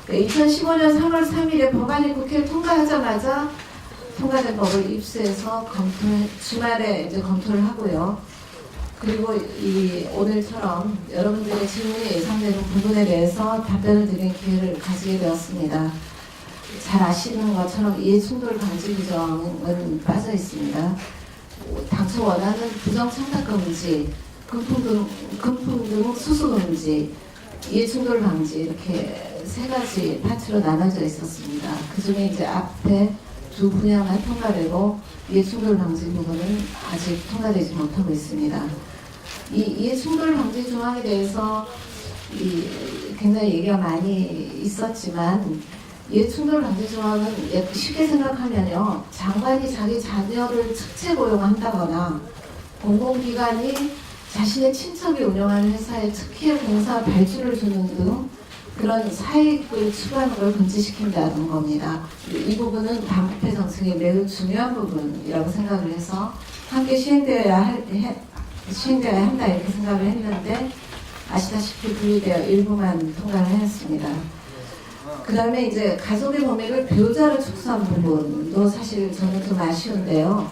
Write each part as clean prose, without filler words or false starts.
2015년 3월 3일에 법안이 국회를 통과하자마자 통과된 법을 입수해서 주말에 이제 검토를 하고요. 그리고 오늘처럼 여러분들의 질문이 예상되는 부분에 대해서 답변을 드리는 기회를 가지게 되었습니다. 잘 아시는 것처럼 이해충돌 방지 규정은 빠져 있습니다. 당초 원하는 부정청탁 금지, 금품 등 수수 금지, 이해충돌 방지 이렇게 세 가지 파트로 나눠져 있었습니다. 그 중에 이제 앞에 두 분야만 통과되고 이해충돌 방지 부분은 아직 통과되지 못하고 있습니다. 이 이해충돌 방지 조항에 대해서 굉장히 얘기가 많이 있었지만 이해충돌 방지 조항은 쉽게 생각하면요, 장관이 자기 자녀를 특채 고용한다거나 공공기관이 자신의 친척이 운영하는 회사에 특혜 공사 발주를 주는 등 그런 사익을 추구하는 걸 금지시킨다는 겁니다. 이 부분은 반부패 정책의 매우 중요한 부분이라고 생각을 해서 함께 시행되어야 한다 이렇게 생각을 했는데 아시다시피 분리되어 일부만 통과를 하였습니다. 그 다음에 이제 가족의 범위를 배우자로 축소한 부분도 사실 저는 좀 아쉬운데요.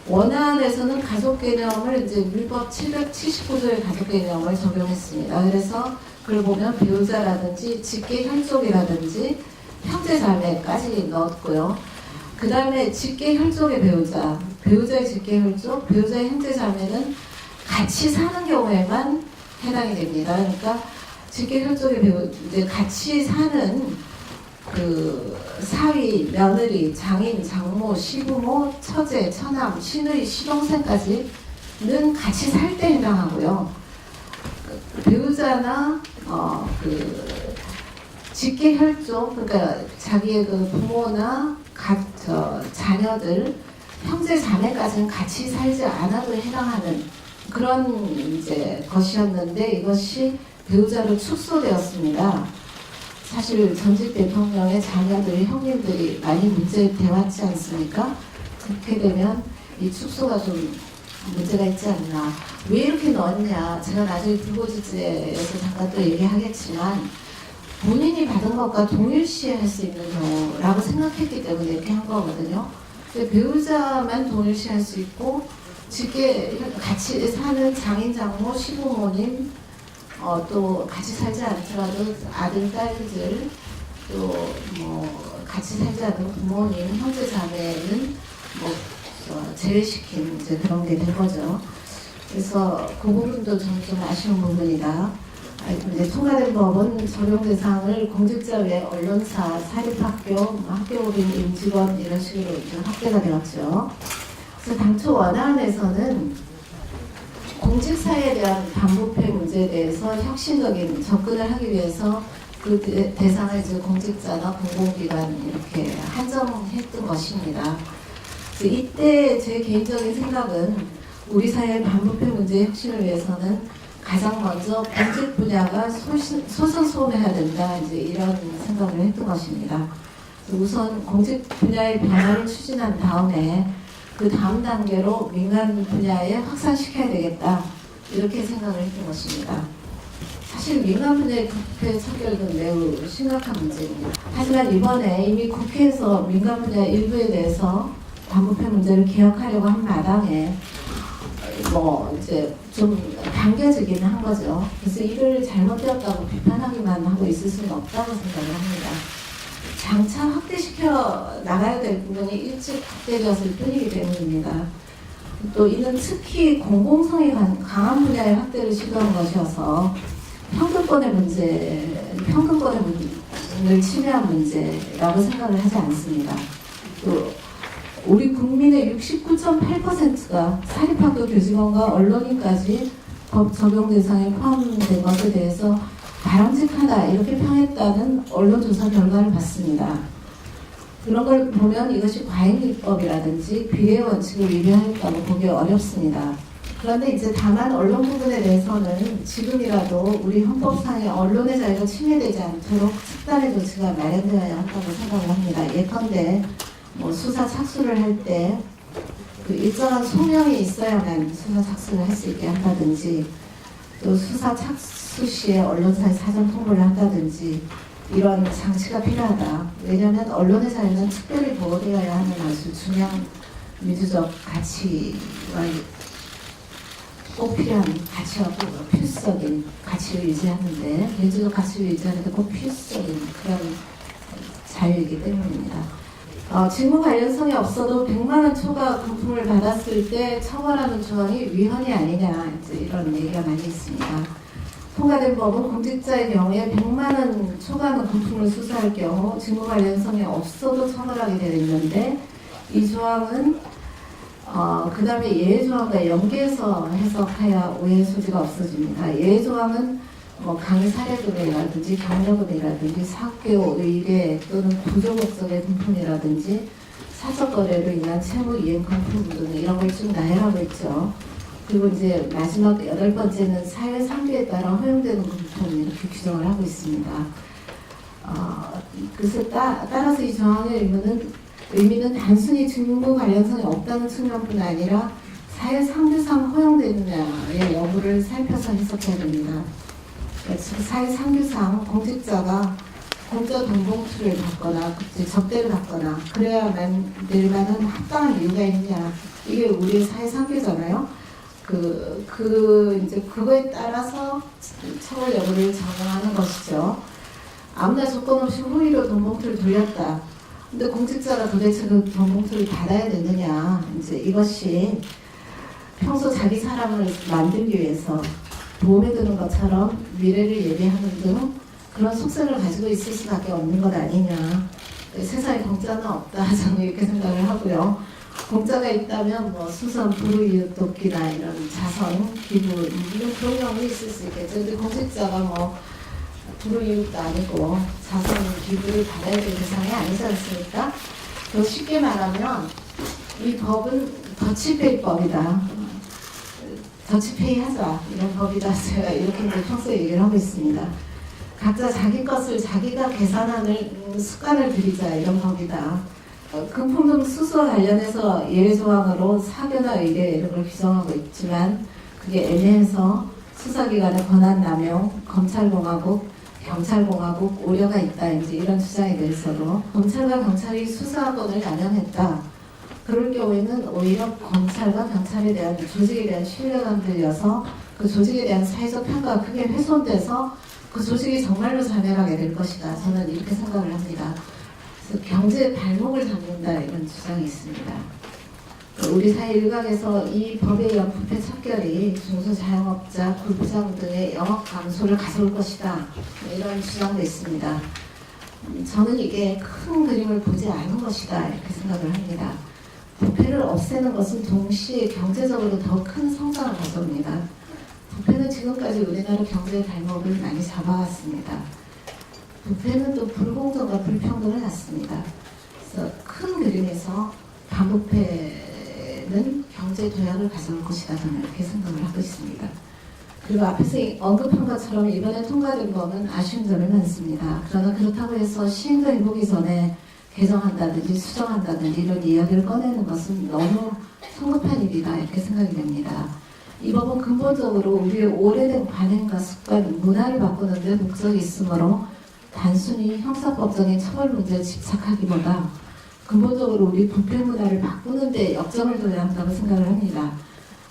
원안에서는 가족 개념을 이제 민법 779조의 가족 개념을 적용했습니다. 그래서 그걸 보면 배우자라든지 직계 혈족이라든지 형제 자매까지 넣었고요. 그 다음에 직계 혈족의 배우자의 직계 혈족, 배우자의 형제 자매는 같이 사는 경우에만 해당이 됩니다. 그러니까 직계 혈족의 이제 같이 사는 그 사위, 며느리, 장인, 장모, 시부모, 처제, 처남, 시누이, 시동생까지는 같이 살 때 해당하고요. 배우자나 직계 혈족, 그러니까 자기의 그 부모나 자녀들, 형제 자매까지는 같이 살지 않아도 해당하는 그런 이제 것이었는데 이것이 배우자로 축소되었습니다. 사실 전직 대통령의 자녀들이, 형님들이 많이 문제되어 왔지 않습니까? 그렇게 되면 이 축소가 좀 문제가 있지 않나. 왜 이렇게 넣었냐. 제가 나중에 불고지죄에서 잠깐 또 얘기하겠지만 본인이 받은 것과 동일시할 수 있는 경우라고 생각했기 때문에 이렇게 한 거거든요. 배우자만 동일시할 수 있고 직계 같이 사는 장인, 장모, 시부모님 또 같이 살지 않더라도 아들, 딸들 또 뭐 같이 살지 않는 부모님, 형제 자매는 뭐 제외시킨 이제 그런 게 된 거죠. 그래서 그 부분도 저는 좀 아쉬운 부분이다. 이제 통과된 법은 적용 대상을 공직자 외 언론사, 사립학교, 학교법인, 임직원 이런 식으로 좀 확대가 되었죠. 그래서 당초 원안에서는 공직사에 대한 반부패 문제에 대해서 혁신적인 접근을 하기 위해서 그 대상을 이제 공직자나 공공기관 이렇게 한정했던 것입니다. 이때 제 개인적인 생각은 우리 사회의 반부패 문제의 혁신을 위해서는 가장 먼저 공직 분야가 소선소원해야 된다, 이제 이런 생각을 했던 것입니다. 우선 공직 분야의 변화를 추진한 다음에 그 다음 단계로 민간 분야에 확산시켜야 되겠다, 이렇게 생각을 했던 것입니다. 사실 민간 분야의 부패 차별은 매우 심각한 문제입니다. 하지만 이번에 이미 국회에서 민간 분야 일부에 대해서 반부패 문제를 개혁하려고 한 마당에 이제 좀 당겨지기는 한 거죠. 그래서 이를 잘못되었다고 비판하기만 하고 있을 수는 없다고 생각을 합니다. 장차 확대시켜 나가야 될 부분이 일찍 확대되었을 뿐이기 때문입니다. 또 이는 특히 공공성이 강한 분야의 확대를 시도한 것이어서 평등권의 문제를 침해한 문제라고 생각을 하지 않습니다. 또 우리 국민의 69.8%가 사립학교 교직원과 언론인까지 법 적용 대상에 포함된 것에 대해서 바람직하다 이렇게 평했다는 언론조사 결과를 봤습니다. 그런 걸 보면 이것이 과잉입법이라든지 비례 원칙을 위배하였다고 보기 어렵습니다. 그런데 이제 다만 언론 부분에 대해서는 지금이라도 우리 헌법상의 언론의 자유가 침해되지 않도록 특단의 조치가 마련되어야 한다고 생각을 합니다. 예컨대 수사 착수를 할 때 그 일정한 소명이 있어야만 수사 착수를 할 수 있게 한다든지, 또 수사 착수 시에 언론사에 사전 통보를 한다든지, 이런 장치가 필요하다. 왜냐하면 언론의 자유는 특별히 보호되어야 하는 아주 중요한 민주적 가치와 꼭 필요한 가치와 꼭 필수적인 가치를 유지하는데, 민주적 가치를 유지하는데 꼭 필수적인 그런 자유이기 때문입니다. 직무 관련성이 없어도 100만 원 초과 금품을 받았을 때 처벌하는 조항이 위헌이 아니냐, 이제 이런 얘기가 많이 있습니다. 통과된 법은 공직자의 경우에 100만 원 초과하는 금품을 수사할 경우 직무 관련성이 없어도 처벌하게 되어 있는데, 이 조항은 그 다음에 예외조항과 연계해서 해석해야 오해의 소지가 없어집니다. 예외조항은 강의 사례금이라든지 경력금이라든지 사교, 의뢰 또는 부조 목적의 금품이라든지 사적거래로 인한 채무 이행 금품 등 이런 걸 쭉 나열하고 있죠. 그리고 이제 마지막 8번째는 사회 상규에 따라 허용되는 금품 이렇게 규정을 하고 있습니다. 그래서 따라서 이 조항의 의미는 단순히 직무 관련성이 없다는 측면뿐 아니라 사회 상규상 허용되느냐의 여부를 살펴서 해석해야 됩니다. 사회 상규상 공직자가 공짜 돈 봉투를 받거나 접대를 받거나 그래야만 될 만한 합당한 이유가 있냐, 이게 우리 사회 상규잖아요. 이제 그거에 따라서 처벌 여부를 정하는 것이죠. 아무나 조건 없이 호의로 돈 봉투를 돌렸다. 근데 공직자가 도대체 그 돈 봉투를 받아야 되느냐, 이제 이것이 평소 자기 사람을 만들기 위해서 도움이 되는 것처럼 미래를 예비하는 등 그런 속셈을 가지고 있을 수밖에 없는 것 아니냐. 세상에 공짜는 없다, 저는 이렇게 생각을 하고요. 공짜가 있다면 수선, 불우이웃 돕기나 이런 자선, 기부 이런 그런 경우는 있을 수 있겠죠. 근데 공직자가 불우이웃도 아니고 자선, 기부를 받아야 될 대상이 아니지 않습니까? 더 쉽게 말하면 이 법은 더치페이법이다. 더치페이 하자, 이런 법이다. 제가 이렇게 이제 평소에 얘기를 하고 있습니다. 각자 자기 것을 자기가 계산하는 습관을 들이자, 이런 법이다. 금품 등 수수와 관련해서 예외조항으로 사교나 의뢰 이런 걸 규정하고 있지만 그게 애매해서 수사기관의 권한 남용, 검찰공화국, 경찰공화국 우려가 있다, 이제 이런 주장에 대해서도 검찰과 경찰이 수사권을 남용했다. 그럴 경우에는 오히려 검찰과 경찰에 대한 조직에 대한 신뢰가 흔들려서 그 조직에 대한 사회적 평가가 크게 훼손돼서 그 조직이 정말로 자멸하게 될 것이다. 저는 이렇게 생각을 합니다. 그래서 경제의 발목을 잡는다, 이런 주장이 있습니다. 우리 사회 일각에서 이 법에 의한 부패 척결이 중소자영업자, 굴부장 등의 영업 감소를 가져올 것이다, 이런 주장도 있습니다. 저는 이게 큰 그림을 보지 않은 것이다, 이렇게 생각을 합니다. 부패를 없애는 것은 동시에 경제적으로 더 큰 성장을 가져옵니다. 부패는 지금까지 우리나라 경제의 발목을 많이 잡아왔습니다. 부패는 또 불공정과 불평등을 낳습니다. 그래서 큰 그림에서 반부패는 경제 도약을 가져올 것이다, 저는 이렇게 생각을 하고 있습니다. 그리고 앞에서 언급한 것처럼 이번에 통과된 법은 아쉬운 점이 많습니다. 그러나 그렇다고 해서 시행도 해보기 전에 개정한다든지 수정한다든지 이런 이야기를 꺼내는 것은 너무 성급한 일이다, 이렇게 생각이 됩니다. 이 법은 근본적으로 우리의 오래된 관행과 습관, 문화를 바꾸는 데 목적이 있으므로 단순히 형사법적인 처벌 문제에 집착하기보다 근본적으로 우리 부패 문화를 바꾸는 데 역점을 둬야 한다고 생각을 합니다.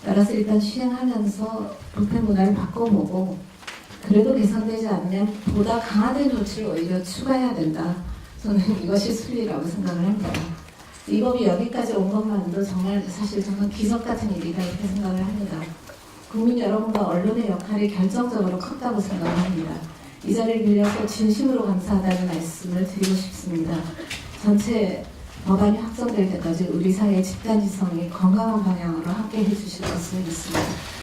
따라서 일단 시행하면서 부패 문화를 바꿔보고 그래도 개선되지 않으면 보다 강화된 조치를 오히려 추가해야 된다. 저는 이것이 순리라고 생각을 합니다. 이 법이 여기까지 온 것만도 정말 사실 저는 기적 같은 일이다, 이렇게 생각을 합니다. 국민 여러분과 언론의 역할이 결정적으로 컸다고 생각을 합니다. 이 자리를 빌려서 진심으로 감사하다는 말씀을 드리고 싶습니다. 전체 법안이 확정될 때까지 우리 사회의 집단지성이 건강한 방향으로 함께 해주실 것을 믿습니다.